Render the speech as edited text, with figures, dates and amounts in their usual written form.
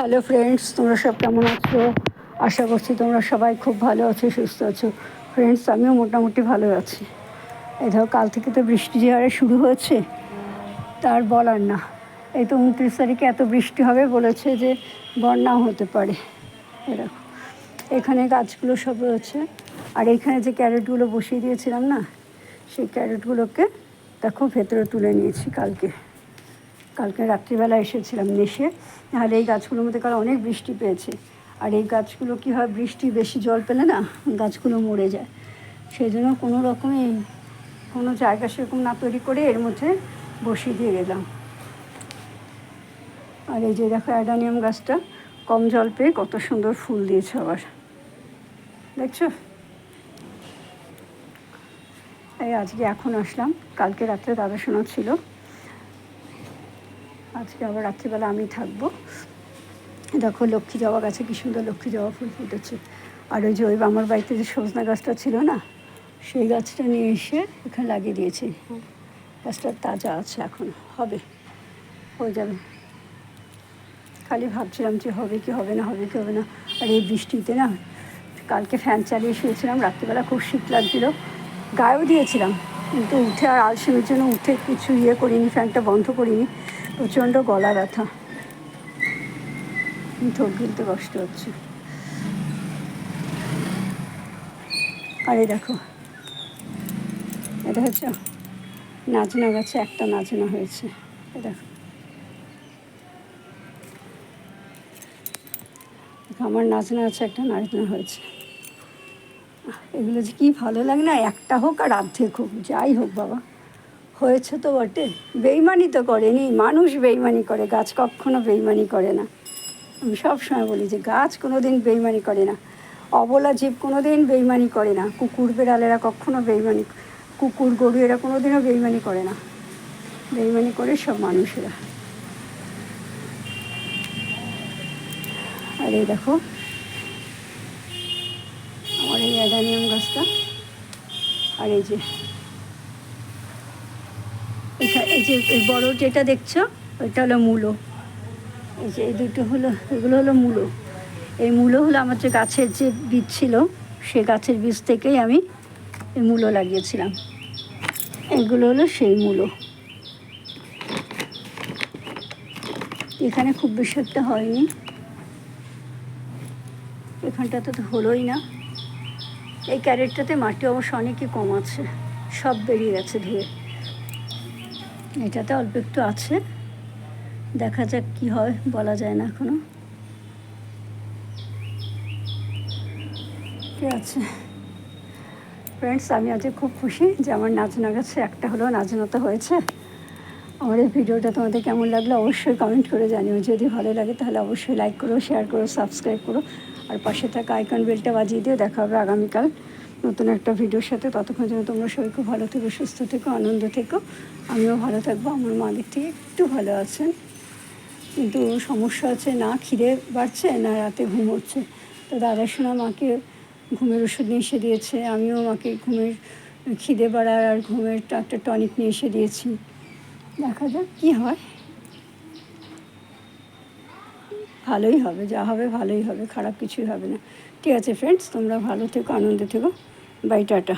Hello friends, তোমরা সব কেমন আছো? আশা করছি তোমরা সবাই খুব ভালো আছো, সুস্থ আছো। ফ্রেন্ডস, আমিও মোটামুটি ভালো আছি। এই ধরো, কাল থেকে তো বৃষ্টি যে হারে শুরু হয়েছে তার বলার না। এই তো 29 তারিখে এত বৃষ্টি হবে বলেছে যে বন্যাও হতে পারে। এরকম এখানে গাছগুলো সব রয়েছে, আর এইখানে যে ক্যারেটগুলো বসিয়ে দিয়েছিলাম না, সেই ক্যারেটগুলোকে দেখো ভেতরে তুলে নিয়েছি। কালকে রাত্রিবেলা এসেছিলাম নেশে, নাহলে এই গাছগুলোর মধ্যে কাল অনেক বৃষ্টি পেয়েছে। আর এই গাছগুলো কী হয়, বৃষ্টি বেশি জল পেলে না গাছগুলো মরে যায়। সেই জন্য কোনো রকমে কোনো জায়গা সেরকম না তৈরি করে এর মধ্যে বসিয়ে দিয়ে গেলাম। আর এই যে দেখো, অ্যাডানিয়াম গাছটা কম জল পেয়ে কত সুন্দর ফুল দিয়েছে আবার, দেখছো? এই আজকে এখন আসলাম, কালকে রাত্রে দাদা শোনা ছিল, আজকে আবার রাত্রিবেলা আমি থাকবো। দেখো লক্ষ্মী জবা গাছে কী সুন্দর লক্ষ্মী জবা ফুল ফুটেছে। আর ওই যে ওই আমার বাড়িতে যে সজনা গাছটা ছিল না, সেই গাছটা নিয়ে এসে এখানে লাগিয়ে দিয়েছি। গাছটা তাজা আছে, এখন হবে, হয়ে যাবে। খালি ভাবছিলাম যে হবে কি হবে না, হবে কি হবে না। আর এই বৃষ্টিতে না, কালকে ফ্যান চালিয়ে শুয়েছিলাম, রাত্রিবেলা খুব শীত লাগছিল, গায়েও দিয়েছিলাম, কিন্তু উঠে আর আলসেমির জন্য উঠে কিছু করিনি, ফ্যানটা বন্ধ করিনি। প্রচণ্ড গলা ব্যথা, ঠোঁট গিলতে কষ্ট হচ্ছে। আর এই দেখো, এটা হচ্ছে নাজনা গাছে একটা নাজনা হয়েছে। দেখো, আমার নাজনা আছে, একটা নাজনা হয়েছে। এগুলো যে কী ভালো লাগে না, একটা হোক আর অর্ধেক হোক, যাই হোক বাবা, হয়েছে তো বটে। বেইমানি তো করেনি, মানুষ বেইমানি করে, গাছ কখনো বেইমানি করে না। আমি সবসময় বলি যে গাছ কোনো দিন বেইমানি করে না, অবলা জীব কোনো দিন বেইমানি করে না, কুকুর বেড়ালেরা কখনো বেইমানি, কুকুর গরু এরা কোনো দিনও বেইমানি করে না, বেইমানি করে সব মানুষেরা। আর এই দেখো আমার এই অ্যাডানিয়াম গাছটা, আর এই যে এই যে এই বড় যেটা দেখছো ওইটা হলো মূলো। এই যে এই দুটো হলো, এগুলো হলো মূলো। এই মূলো হলো আমার যে গাছের যে বীজ ছিল, সে গাছের বীজ থেকেই আমি এই মূলো লাগিয়েছিলাম। এগুলো হলো সেই মূলো। এখানে খুব বেশি একটা হয়নি, এখানটাতে তো হলোই না। এই ক্যারেটটাতে মাটি অবশ্য অনেকই কম আছে, সব বেরিয়ে গেছে ধুয়ে। এটাতে অল্প একটু আছে, দেখা যাক কি হয়, বলা যায় না এখনো। ঠিক আছে ফ্রেন্ডস, আমি আজকে খুব খুশি যে আমার নাজনা গাছে একটা হলেও নাজনাতা হয়েছে। আমার এই ভিডিওটা তোমাদের কেমন লাগলো অবশ্যই কমেন্ট করে জানিও। যদি ভালো লাগে তাহলে অবশ্যই লাইক করো, শেয়ার করো, সাবস্ক্রাইব করো, আর পাশে থাকা আইকন বেলটা বাজিয়ে দিও। দেখা হবে আগামীকাল নতুন একটা ভিডিওর সাথে। ততক্ষণ যেন তোমরা সবাই খুব ভালো থেকো, সুস্থ থেকো, আনন্দ থেকো। আমিও ভালো থাকবো। আমার মা দিক থেকে একটু ভালো আছেন, কিন্তু সমস্যা হচ্ছে না খিদে বাড়ছে না রাতে ঘুম হচ্ছে। তো দাদা শোনা মাকে ঘুমের ওষুধ নিয়ে এসে দিয়েছে, আমিও মাকে ঘুমের খিদে বাড়ার আর ঘুমের একটা টনিক নিয়ে এসে দিয়েছি। দেখা যাক কী হয়, ভালোই হবে, যা হবে ভালোই হবে, খারাপ কিছুই হবে না। ঠিক আছে ফ্রেন্ডস, তোমরা ভালো থেকো, আনন্দে থেকো। Bye, tata.